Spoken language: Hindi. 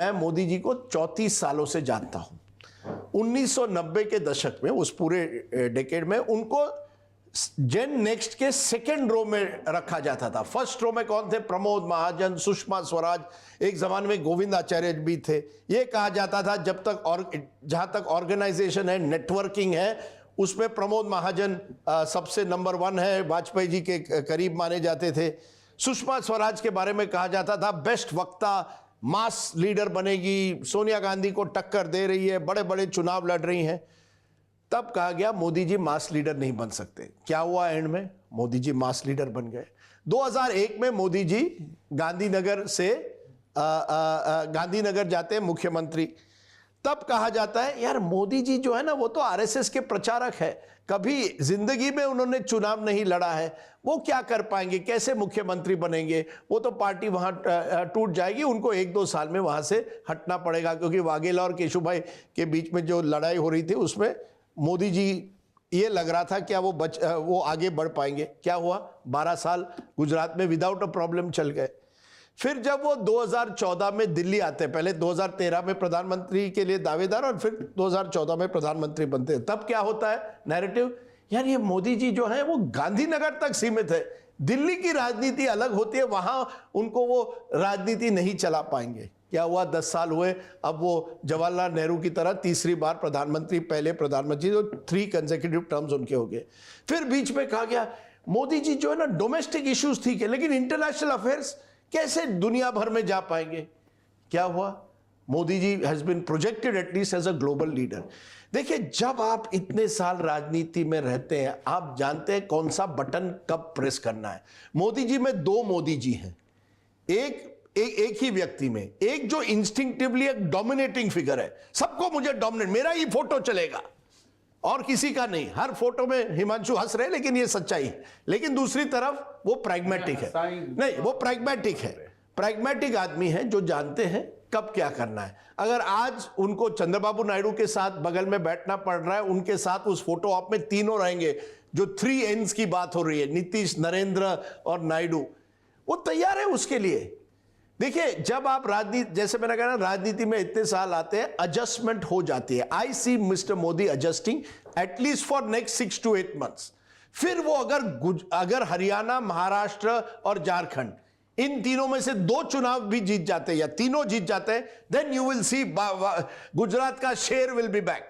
मैं मोदी जी को 34 सालों से जानता हूं। 1990 के दशक में, उस पूरे डेकेड में उनको जेन नेक्स्ट के सेकंड रो में रखा जाता था। फर्स्ट रो में कौन थे? प्रमोद महाजन, सुषमा स्वराज, एक जमाने में गोविंद आचार्य भी थे। ये कहा जाता था जब तक और जहां तक ऑर्गेनाइजेशन है, नेटवर्किंग है, उसमें प्रमोद महाजन सबसे नंबर 1 है, वाजपेयी जी के करीब माने जाते थे। सुषमा स्वराज के बारे में कहा जाता था बेस्ट वक्ता, मास लीडर बनेगी, सोनिया गांधी को टक्कर दे रही है, बड़े बड़े चुनाव लड़ रही हैं। तब कहा गया मोदी जी मास लीडर नहीं बन सकते। क्या हुआ एंड में? मोदी जी मास लीडर बन गए। 2001 में मोदी जी गांधीनगर से गांधीनगर जाते हैं मुख्यमंत्री। तब कहा जाता है यार मोदी जी जो है ना वो तो आरएसएस के प्रचारक है, कभी जिंदगी में उन्होंने चुनाव नहीं लड़ा है, वो क्या कर पाएंगे, कैसे मुख्यमंत्री बनेंगे, वो तो पार्टी वहां टूट जाएगी, उनको 1-2 साल में वहां से हटना पड़ेगा। क्योंकि वाघेला और केशुभाई के बीच में जो लड़ाई हो रही थी उसमें मोदी जी ये लग रहा था क्या वो आगे बढ़ पाएंगे। क्या हुआ? 12 साल गुजरात में विदाउट अ प्रॉब्लम चल गए। फिर जब वो 2014 में दिल्ली आते हैं, पहले 2013 में प्रधानमंत्री के लिए दावेदार और फिर 2014 में प्रधानमंत्री बनते हैं, तब क्या होता है नैरेटिव? यार ये मोदी जी जो है वो गांधीनगर तक सीमित है, दिल्ली की राजनीति अलग होती है, वहां उनको वो राजनीति नहीं चला पाएंगे। क्या हुआ? 10 साल हुए, अब वो जवाहरलाल नेहरू की तरह तीसरी बार प्रधानमंत्री, पहले प्रधानमंत्री, तो 3 कंसेक्यूटिव टर्म्स उनके हो गए। फिर बीच में कहा गया मोदी जी जो है ना डोमेस्टिक इश्यूज ठीक है, लेकिन इंटरनेशनल अफेयर्स कैसे दुनिया भर में जा पाएंगे? क्या हुआ? Modi ji has been projected at least as a global leader. देखिए, जब आप इतने साल राजनीति में रहते हैं, आप जानते हैं कौन सा बटन कब प्रेस करना है। मोदी जी में 2 मोदी जी हैं, एक ही व्यक्ति में। एक जो इंस्टिंक्टिवली एक डोमिनेटिंग फिगर है, सबको मुझे डोमिनेट, मेरा ही फोटो चलेगा और किसी का नहीं। हर फोटो में हिमांशु हंस रहे, लेकिन ये सच्चाई है। लेकिन दूसरी तरफ वो प्रैग्मेटिक है, नहीं वो प्रैग्मेटिक है, प्रैग्मेटिक आदमी है जो जानते हैं कब क्या करना है। अगर आज उनको चंद्रबाबू नायडू के साथ बगल में बैठना पड़ रहा है, उनके साथ उस फोटो ऑप में तीनों रहेंगे, जो 3 N's की बात हो रही है, नीतीश, नरेंद्र और नायडू, वो तैयार है उसके लिए। देखिए, जब आप राजनीति, जैसे मैंने कहा ना, राजनीति में इतने साल आते हैं, एडजस्टमेंट हो जाती है। I see mister Modi adjusting at least for next 6 to 8 months। फिर वो अगर हरियाणा, महाराष्ट्र और झारखंड, इन तीनों में से 2 चुनाव भी जीत जाते हैं या तीनों जीत जाते हैं, then you will see Gujarat का शेर विल बी बैक।